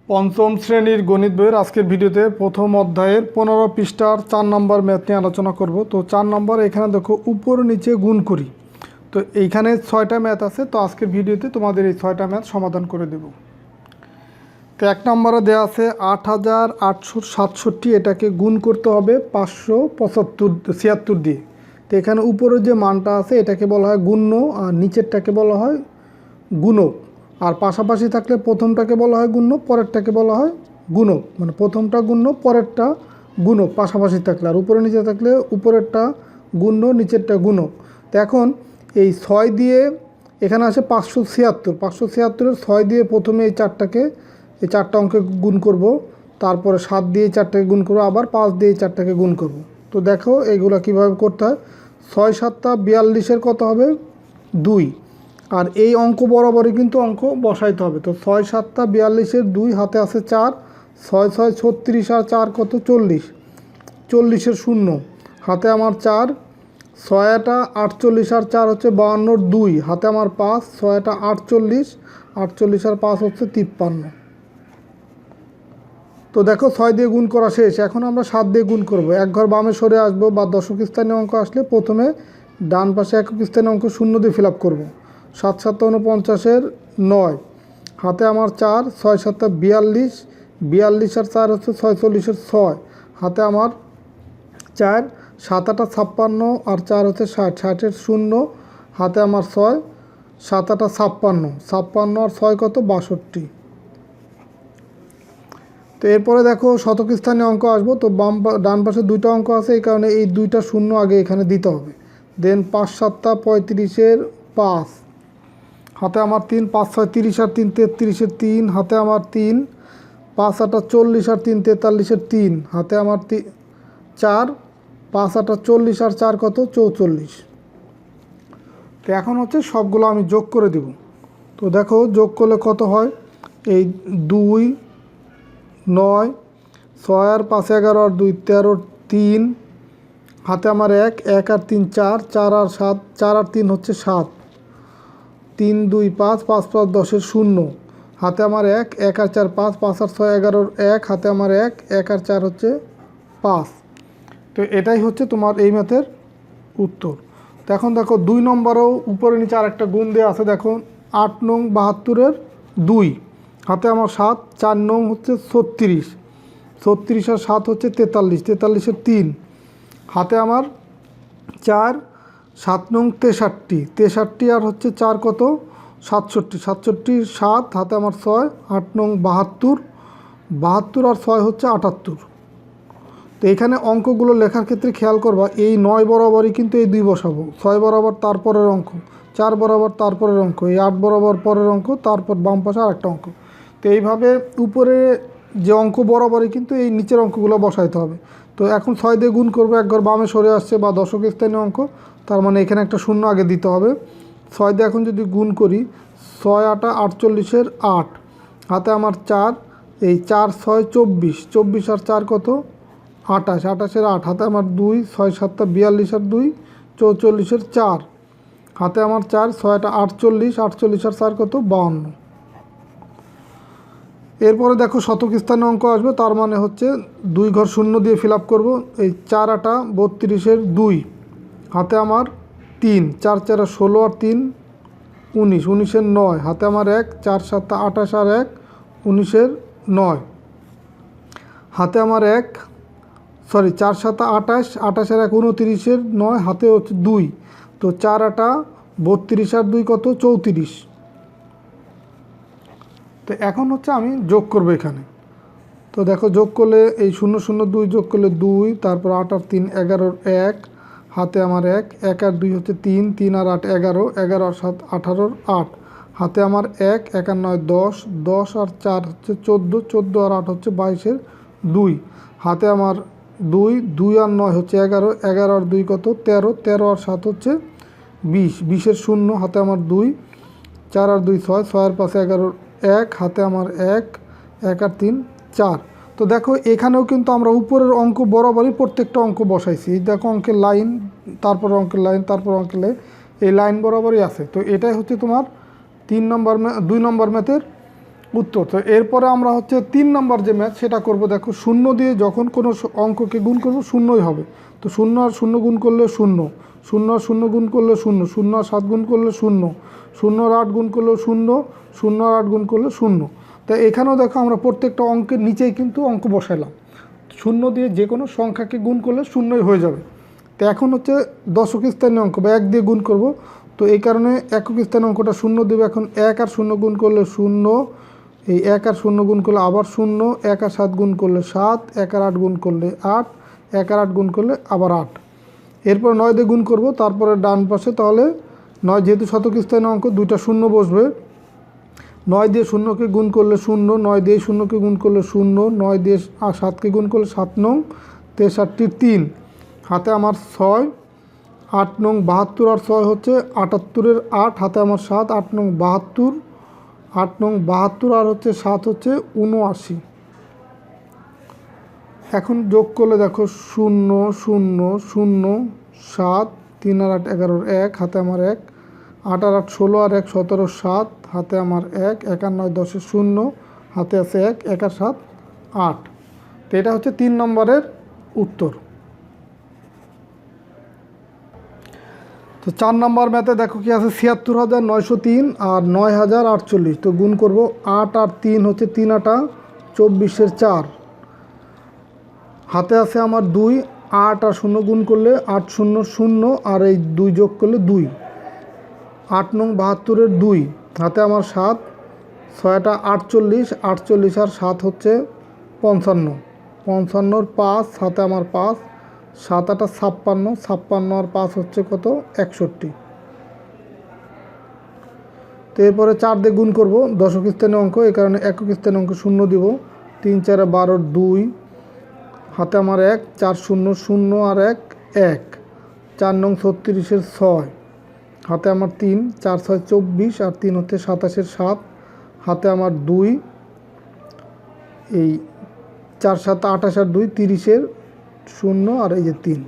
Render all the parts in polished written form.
পঞ্চম শ্রেণীর গণিত বইয়ের আজকের ভিডিওতে প্রথম অধ্যায়ের 15 পৃষ্ঠার 4 নম্বর ম্যাথ নিয়ে আলোচনা করব। তো 4 নম্বর এখানে দেখো উপর নিচে গুণ করি। তো এইখানে 6টা ম্যাথ আছে, তো আজকের ভিডিওতে তোমাদের এই 6টা ম্যাথ সমাধান করে দেব। তো 1 নম্বরে দেওয়া আছে 8867, এটাকে গুণ করতে হবে 576 দিয়ে। তো এখানে উপরের যে মানটা আছে এটাকে বলা হয় গুণ্য আর নিচেরটাকে বলা হয় গুণক। আর পাশাপাশি থাকলে প্রথমটাকে বলা হয় গুণ্য, পরেরটাকে বলা হয় গুণক। মানে প্রথমটা গুণ্য, পরেরটা গুণক পাশাপাশি থাকলে, আর উপরে নিচে থাকলে উপরেরটা গুণ্য, নিচেরটা গুণক। তো এখন এই 6 দিয়ে এখানে আছে 576, 6 দিয়ে প্রথমে এই 4টা অঙ্কে গুণ করব, তারপরে 7 দিয়ে 4টাকে গুণ করব, আবার 5 দিয়ে 4টাকে গুণ করব। তো দেখো এইগুলো কীভাবে করতে হয়। 6 7 42 কত হবে 2, আর এই অঙ্ক বরাবরই কিন্তু অঙ্ক বসাইতে হবে। তো 6 7 42 2, হাতে আছে 4, 6 6 36 আর 4 কত 40, 40 শূন্য, হাতে আমার 4, 6 48 আর 4 হচ্ছে 52, 2 হাতে আমার 5, 6 48, 48 আর 5 হচ্ছে 53। তো দেখো 6 দিয়ে গুণ করা শেষ। এখন আমরা 7 দিয়ে গুণ করব। এক ঘর বামে সরে আসবো, বা দশক স্থানীয় অঙ্ক আসলে প্রথমে ডান পাশে একক স্থানীয় অঙ্ক শূন্য দিয়ে ফিল আপ করবো। 7 7 49 9, হাতে আমার 4, 6 7 42, 42 আর 4 হচ্ছে 46 6, হাতে আমার 4, 7 8 56 আর 4 হচ্ছে 60, 60 শূন্য, হাতে আমার 6, 7 8 56, 56 আর 6 কত 62। তো এরপরে দেখো শতক স্থানীয় অঙ্ক আসবো। তো ডান পাশে 2টা অঙ্ক আছে, এই কারণে এই 2টা শূন্য আগে এখানে দিতে হবে। দেন 5 7 35 5, হাতে আমার 3, 5 6 30 আর 3 33 3, হাতে আমার 3, 5 8 40 আর 3 43 3, হাতে আমার 4, 5 8 40 আর 4 কত 44। তো এখন হচ্ছে সবগুলো আমি যোগ করে দেব। তো দেখো যোগ করলে কত হয়, এই 2 9, 6 আর 5 11 আর 2 13 3, হাতে আমার 1, 1 আর 3 4, 4 আর 7, 4 আর 3 হচ্ছে 7, 3 2 5, 5 5 10 শূন্য, হাতে আমার 1, 1 আর 4 5, 5 আর 6 11 1, হাতে আমার 1, 1 আর 4 হচ্ছে 5। তো এটাই হচ্ছে তোমার এই ম্যাথের উত্তর। তো এখন দেখো 2 নম্বরেও উপরে নিচে আর একটা গুণ দেওয়া আছে। দেখো 8 নং 72 2, হাতে আমার 7, 4 নং হচ্ছে 36, 36 আর 7 হচ্ছে 43, 43 3, হাতে আমার 4, 7 নং 63, 63 আর হচ্ছে 4 কত 67, 67 7, হাতে আমার 6, 8 নং 72, 72 আর 6 হচ্ছে 78। তো এখানে অঙ্কগুলো লেখার ক্ষেত্রে খেয়াল করবা, এই 9 বরাবরই কিন্তু এই 2 বসাবো, 6 বরাবর তারপরের অঙ্ক, 4 বরাবর তারপরের অঙ্ক, এই 8 বরাবর পরের অঙ্ক, তারপর বাম পাশে আরেকটা অঙ্ক। তো এইভাবে উপরে যে অঙ্ক বরাবরই কিন্তু এই নিচের অঙ্কগুলো বসাইতে হবে। তো এখন 6 দিয়ে গুণ করবো, একবার বামে সরে আসছে বা দশক স্থানীয় অঙ্ক, তার মানে এখানে একটা শূন্য আগে দিতে হবে। 6 দিয়ে এখন যদি গুণ করি, 6 8 48 8, হাতে আমার 4, এই 4 6 24, 24 আর 4 কত 28, 28 8, হাতে আমার 2, 6 7 42 আর 2 44 4, হাতে আমার 4, 6 48, 48 আর 4 কত 52। এরপরে দেখো শতক স্থানীয় অঙ্ক আসবে, তার মানে হচ্ছে 2 ঘর শূন্য দিয়ে ফিল আপ করবো। এই 4 8 32 2, হাতে আমার 3, 4 4 16 আর 3 19, 19 9, হাতে আমার 1, 4 7 28 আর 1 19 9, হাতে আমার 1, 4 7 28, 28 আর 1 29 9, হাতে হচ্ছে 2। তো 4 8 32 আর 2 কত 34। তো এখন হচ্ছে আমি যোগ করব এখানে। তো দেখো যোগ করলে এই 0 0 2 যোগ করলে 2, তারপর 8 আর 3 11 1, হাতে আমার 1, 1 আর 2 হচ্ছে 3, 3 আর 8 11, 11 আর 7 18 8, হাতে আমার 1, 1 আর 9 10, 10 আর 4 হচ্ছে 14, 14 আর 8 হচ্ছে 22 2, হাতে আমার 2, 2 আর 9 হচ্ছে 11, 11 আর 2 কত 13, 13 আর 7 হচ্ছে 20, 20 শূন্য, হাতে আমার 2, 4 আর 2 6, 6 আর 5 11 1, হাতে আমার 1, 1 আর 3 4। তো দেখো এখানেও কিন্তু আমরা উপরের অঙ্ক বরাবরই প্রত্যেকটা অঙ্ক বসাইছি। দেখো অঙ্কের লাইন, তারপর অঙ্কের লাইন, তারপর অঙ্কের লাইন, এই লাইন বরাবরই আছে। তো এটাই হচ্ছে তোমার 2 নম্বর ম্যাথের উত্তর। তো এরপরে আমরা হচ্ছে 3 নম্বর যে ম্যাথ সেটা করব। দেখো শূন্য দিয়ে যখন কোনো অঙ্ককে গুণ করব শূন্যই হবে। তো শূন্য আর শূন্য গুণ করলে শূন্য, শূন্য আর শূন্য গুণ করলে শূন্য, শূন্য আর 7 গুণ করলে শূন্য, শূন্য আর 8 গুণ করলে শূন্য, শূন্য আর 8 গুণ করলে শূন্য। তো এখানেও দেখো আমরা প্রত্যেকটা অঙ্কের নিচেই কিন্তু অঙ্ক বসাইলাম। শূন্য দিয়ে যে কোনো সংখ্যাকে গুণ করলে শূন্যই হয়ে যাবে। তো এখন হচ্ছে দশক স্থানীয় অঙ্ক বা 1 দিয়ে গুণ করব। তো এই কারণে একক স্থানীয় অঙ্কটা শূন্য দেবে। এখন 1 আর 0 গুণ করলে শূন্য, এই 1 আর 0 গুণ করলে আবার শূন্য, 1 আর 7 গুণ করলে 7, 1 আর 8 গুণ করলে 8, 1 আর 8 গুণ করলে আবার 8। এরপর 9 দিয়ে গুণ করব। তারপরে ডান পাশে তাহলে 9 যেহেতু শতক স্থানীয় অঙ্ক, দুইটা শূন্য বসবে। 9 দিয়ে 0কে গুণ করলে শূন্য, 9 দিয়ে 0কে গুণ করলে শূন্য, 9 দিয়ে 7কে গুণ করলে 7 নং 63 3, হাতে আমার 6, 8 নং 72 আর 6 হচ্ছে 78-এর 8, হাতে আমার 7, 8 নং 72, 8 নং 72 আর হচ্ছে 7 হচ্ছে 79। এখন যোগ করলে দেখো 0 0 0 7, 3 আর 8 11-এর 1, হাতে আমার 1, 8 আর 8 16 আর 1 17, 7, হাতে আমার 1, 1 আর 9 10-এর 0, হাতে আছে 1, 1 আর 7 8। তো এটা হচ্ছে 3 নম্বরের উত্তর। তো 4 নম্বর ম্যাথে দেখো কি আছে, 76,903 আর 9,048। তো গুণ করব। 8 আর 3 হচ্ছে 3 আটা 24-এর 4, হাতে আছে আমার 2, 8 আর 0 গুণ করলে 8 0 0 আর এই 2 যোগ করলে 2, 8 নং 72-এর 2, হাতে আমার 7, 6টা 48, 48 আর 7 হচ্ছে 55, 55-এর 5, হাতে আমার 5, 7 8 56, 56 আর 5 হচ্ছে কত 61। তো এরপরে 4 দিয়ে গুণ করব। দশক স্থানীয় অঙ্ক, এই কারণে একক স্থানীয় অঙ্ক শূন্য দিব। 3 4 12 2, হাতে আমার 1, 4 0 0 আর 1 1, 4 নং 36-এর 6, হাতে আমার 3, 4 6 24 আর 3 হচ্ছে 27-এর 7, হাতে আমার 2, এই 4 7 28 আর 2 30-এর 0 আর এই যে 3।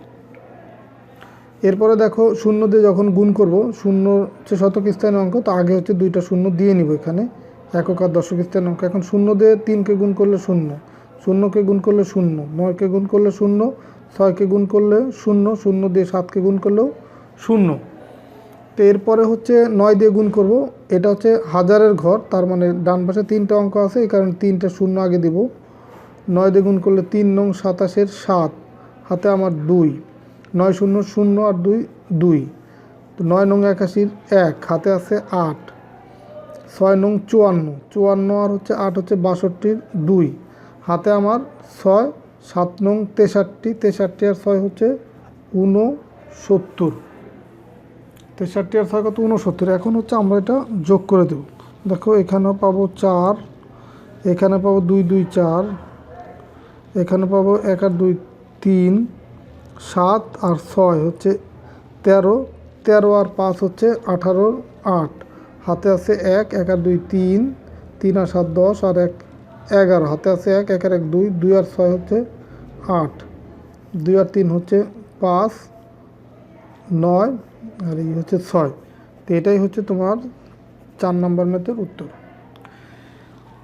এরপরে দেখো শূন্য দিয়ে যখন গুণ করব, শূন্য হচ্ছে শতক স্থানীয় অঙ্ক, তো আগে হচ্ছে 2টা শূন্য দিয়ে নিব এখানে, একক আর দশক স্থানীয় অঙ্ক। এখন শূন্য দিয়ে 3কে গুণ করলে শূন্য, 0কে গুণ করলে শূন্য, 9কে গুণ করলে শূন্য, 6কে গুণ করলে শূন্য, 0 দিয়ে 7কে গুণ করলেও শূন্য। তো এরপরে হচ্ছে 9 দিয়ে গুণ করব। এটা হচ্ছে হাজারের ঘর, তার মানে ডান পাশে 3টা অঙ্ক আছে, এই কারণে 3টা শূন্য আগে দিব। 9 দিয়ে গুণ করলে 3 নং 27-এর 7, হাতে আমার 2, 9 0 0 আর 2 2, তো 9 নং 81-এর 1, হাতে আছে 8, 6 নং 54, 54 আর হচ্ছে 8 হচ্ছে 62-এর 2, হাতে আমার 6, 7 নং 63, 63 আর 6 হচ্ছে 69, 63 আর 6 কত 69। এখন হচ্ছে আমরা এটা যোগ করে দেব। দেখো এখানেও পাবো 4, এখানে পাবো 2 2 4, এখানে পাবো 1 আর 2 3, 7 আর 6 হচ্ছে 13, 13 আর 5 হচ্ছে 18 8, হাতে আছে 1, 1 আর 2 3, 3 আর 7 10 আর 1 11, হাতে আছে 1, 1 আর 1 2, 2 আর 6 হচ্ছে 8, 2 আর 3 হচ্ছে 5 9 আর এই হচ্ছে 6। তো এটাই হচ্ছে তোমার 4 নম্বর ম্যাথের উত্তর।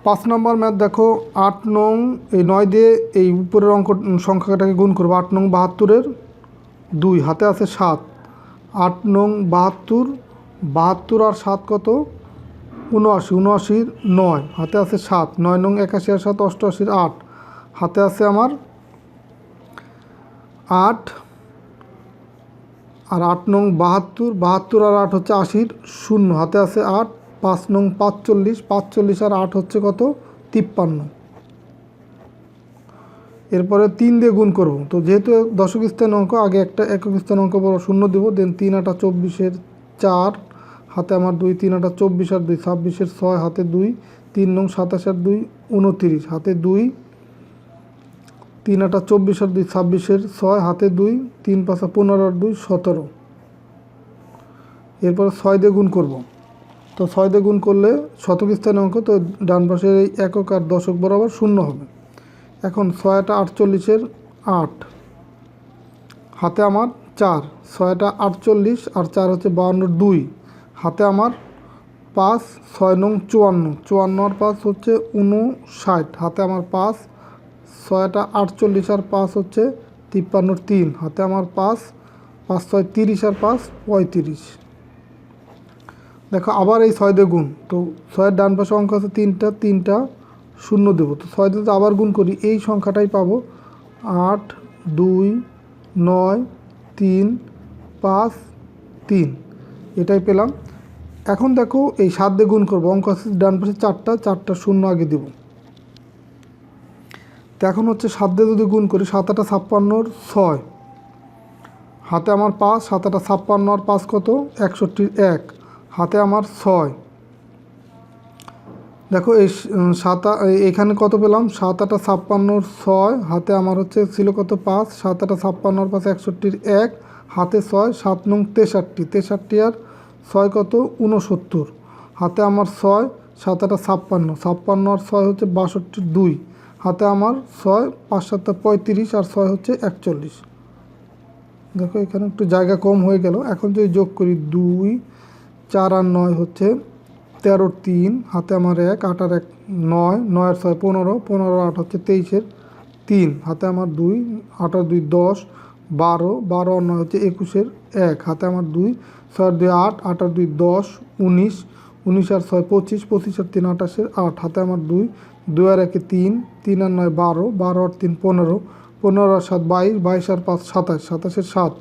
5 নম্বর ম্যাথ দেখো, 8 নং এই 9 দিয়ে এই উপরের অঙ্ক সংখ্যাটাকে গুণ করবো। 8 নং 72-এর 2, হাতে আছে 7, 8 নং 72, 72 আর 7 কত 79, 79-এর 9, হাতে আছে 7, 9 নং 81 আর 7 88-এর 8, হাতে আছে আমার 8, আর 8 নং 72, 72 আর 8 হচ্ছে 80-এর 0, হাতে আছে 8, 5 নং 45, 45 আর 8 হচ্ছে কত 53। এরপরে 3 দিয়ে গুণ করব। তো যেহেতু দশক স্থানীয় অঙ্ক, আগে একটা একক স্থানীয় অঙ্ক বড় শূন্য দেবো, দেন 3 8 24-এর 4, হাতে আমার 2, 3 8 24 আর 2 26-এর 6, হাতে 2, 3 নং 27 আর 2 29, হাতে 2, 3 8 24 আর 2 26-এর 6, হাতে 2, 3 5 15 আর 2 17। এরপরে 6 দিয়ে গুণ করব। তো 6 দিয়ে গুণ করলে শতক স্থানীয় অঙ্ক, তো ডান পাশের এই একক আর দশক বরাবর শূন্য হবে। এখন 6 8 48-এর 8, হাতে আমার 4, 6 8 48 আর 4 হচ্ছে 52-এর 2, হাতে আমার 5 6 নং 54, 54 আর 5 হচ্ছে 59, হাতে আমার 5, 6টা 48 আর 5 হচ্ছে 53 3, হাতে আমার 5, 5 6 30 আর 5 35। দেখো আবার এই 6 দিয়ে গুণ, তো 6-এর ডান পাশে অঙ্ক আছে 3টা, 3টা শূন্য দেবো, তো 6 দিয়ে আবার গুণ করি এই সংখ্যাটাই পাবো, 8 2 9 3 5 3, এটাই পেলাম। এখন দেখো এই 7 দিয়ে গুণ করবো, অঙ্ক আছে ডান পাশে 4টা, 4টা শূন্য আগে দেবো। তো এখন হচ্ছে 7 দিয়ে যদি গুণ করি, 7 8 56 6, হাতে আমার 5, 7 8 56 আর 5 কত 61 1, হাতে আমার 6। দেখো এই এখানে কত পেলাম, 7 8 56 6, হাতে আমার হচ্ছে ছিল কত 5, 7 8 56 আর 5 61 1, হাতে 6, 7 নং 63, 63 আর 6 কত 69, হাতে আমার 6, 7 8 56, 56 আর 6 হচ্ছে 62 2, হাতে আমার 6, 5 7 35 আর 6 হচ্ছে 41। দেখো এখানে একটু জায়গা কম হয়ে গেল। এখন যদি যোগ করি 2 4 আর 9 হচ্ছে 13 3, হাতে আমার 1, 8 আর 1 9, 9 আর 6 15, 15 আর 8 হচ্ছে 23 3, হাতে আমার 2, 8 আর 2 10 12, 12 আর 9 হচ্ছে 21 1, হাতে আমার 2, 6 আর 2 8, 8 আর 2 10 19, 19 আর 6 25, 25 আর 3 28 8, হাতে আমার 2, 2 আর 1 3, 3 আর 9 12, 12 আর 3 15, 15 আর 7 22, 22 আর 5 27, 27 7,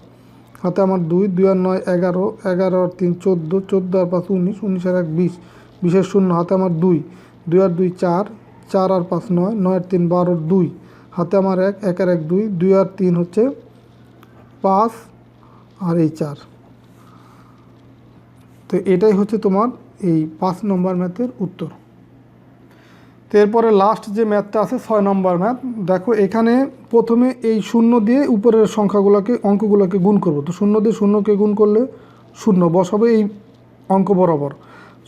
হাতে আমার 2, 2 আর 9 11, 11 আর 3 14, 14 আর 5 19, 19 আর 1 20, 20 এর শূন্য, হাতে আমার 2, 2 আর 2 4, 4 আর 5 9, 9 আর 3 12 2, হাতে আমার 1, 1 আর 1 2, 2 আর 3 হচ্ছে 5 আর এই 4। তো এটাই হচ্ছে তোমার এই 5 নম্বর ম্যাথের উত্তর। তো এরপরে লাস্ট যে ম্যাথটা আছে 6 নম্বর ম্যাথ। দেখো এখানে প্রথমে এই শূন্য দিয়ে উপরের সংখ্যাগুলোকে অঙ্কগুলোকে গুণ করব। তো শূন্য দিয়ে শূন্যকে গুণ করলে শূন্য বসাবে এই অঙ্ক বরাবর,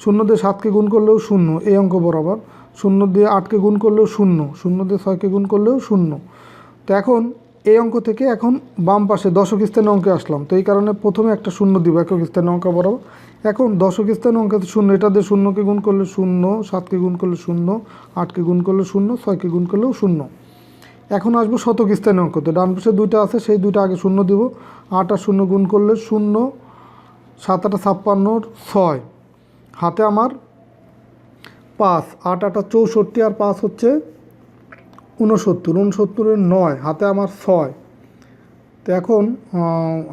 শূন্য দিয়ে 7কে গুণ করলেও শূন্য এই অঙ্ক বরাবর, শূন্য দিয়ে 8কে গুণ করলেও শূন্য, শূন্য দিয়ে 6কে গুণ করলেও শূন্য। তো এখন এই অঙ্ক থেকে এখন বাম পাশে দশক স্থানীয় অঙ্কে আসলাম, তো এই কারণে প্রথমে একটা শূন্য দিব একক স্থানীয় অঙ্ক বরাবর। এখন দশক স্থানীয় অঙ্কে শূন্য, এটা দিয়ে শূন্যকে গুণ করলে শূন্য, 7কে গুণ করলে শূন্য, 8কে গুণ করলে শূন্য, 6কে গুণ করলেও শূন্য। এখন আসবো শতক স্থানীয় অঙ্ক, তো ডান পাশে 2টা আছে সেই 2টা আগে শূন্য দিব, 8 আর 0 গুণ করলে শূন্য, 7 8 56 6, হাতে আমার 5, 8 8 64 আর 5 হচ্ছে 69, 69 এর 9, হাতে আমার 6। তো এখন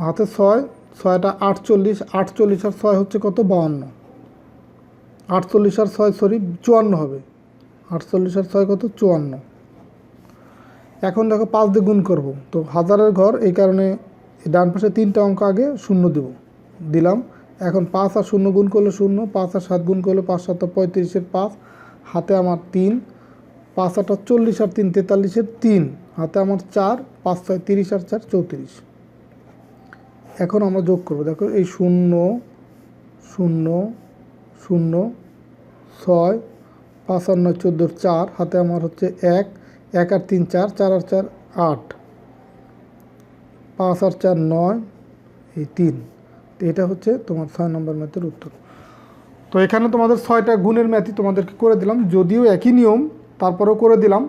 হাতে 6, 6টা 48, 48 আর 6 হচ্ছে কত 52, 48 আর 6 সরি 54 হবে, 48 আর 6 কত 54। এখন দেখো 5 দিয়ে গুণ করব, তো হাজারের ঘর এই কারণে ডান পাশে 3টা অঙ্ক আগে শূন্য দিলাম। এখন 5 আর 0 গুণ করলে শূন্য, 5 আর 7 গুণ করলে 5 7 35 এর 5, হাতে আমার 3, 5 8 40 আর 3 43 এর 3, হাতে আমার 4, 5 6 30 আর 4 34। এখন আমরা যোগ করব, দেখো এই 0 0 0 6, 5 আর 9 14 4, হাতে আমার হচ্ছে 1, 1 আর 3 4, 4 আর 4 8, 5 আর 4 9, এই 3। তো এটা হচ্ছে তোমার 6 নম্বর ম্যাথের উত্তর। তো এখানে তোমাদের 6টা গুণের ম্যাথই তোমাদেরকে করে দিলাম, যদিও একই নিয়ম তারপরেও করে দিলাম।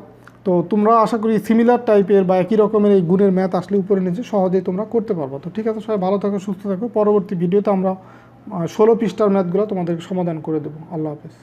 তো তোমরা আশা করি সিমিলার টাইপের বা একই রকমের এই গুণের ম্যাথ আসলে উপরে নিচে সহজেই তোমরা করতে পারবো। তো ঠিক আছে, সবাই ভালো থাকো, সুস্থ থাকো। পরবর্তী ভিডিওতে আমরা 16 পৃষ্ঠার ম্যাথগুলো তোমাদেরকে সমাধান করে দেবো। আল্লাহ হাফেজ।